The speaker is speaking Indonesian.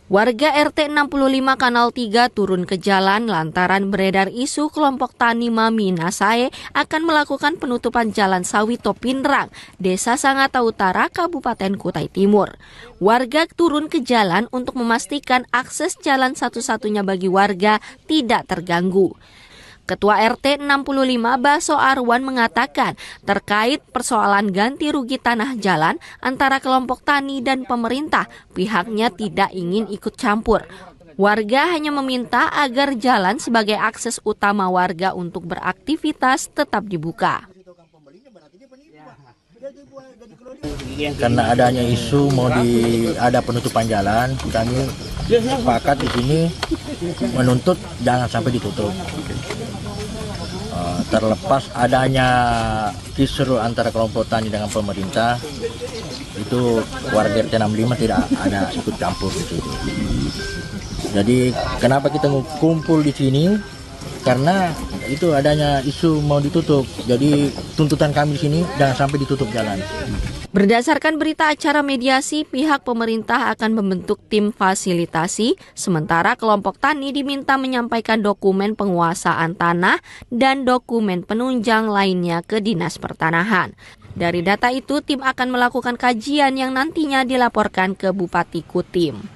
Warga RT 65 Kanal 3 turun ke jalan lantaran beredar isu kelompok tani Mami Nasae akan melakukan penutupan jalan Sawito Pinrang, Desa Sangatta Utara, Kabupaten Kutai Timur. Warga turun ke jalan untuk memastikan akses jalan satu-satunya bagi warga tidak terganggu. Ketua RT 65 Baso Arwan mengatakan terkait persoalan ganti rugi tanah jalan antara kelompok tani dan pemerintah, pihaknya tidak ingin ikut campur. Warga hanya meminta agar jalan sebagai akses utama warga untuk beraktivitas tetap dibuka. Karena adanya isu ada penutupan jalan, kami sepakat di sini menuntut jangan sampai ditutup. Terlepas adanya kisru antara kelompok tani dengan pemerintah, itu warga RT 65 tidak ada ikut campur di situ. Jadi kenapa kita kumpul di sini? Karena itu adanya isu mau ditutup. Jadi tuntutan kami di sini jangan sampai ditutup jalan. Berdasarkan berita acara mediasi, pihak pemerintah akan membentuk tim fasilitasi, sementara kelompok tani diminta menyampaikan dokumen penguasaan tanah dan dokumen penunjang lainnya ke Dinas Pertanahan. Dari data itu, tim akan melakukan kajian yang nantinya dilaporkan ke Bupati Kutim.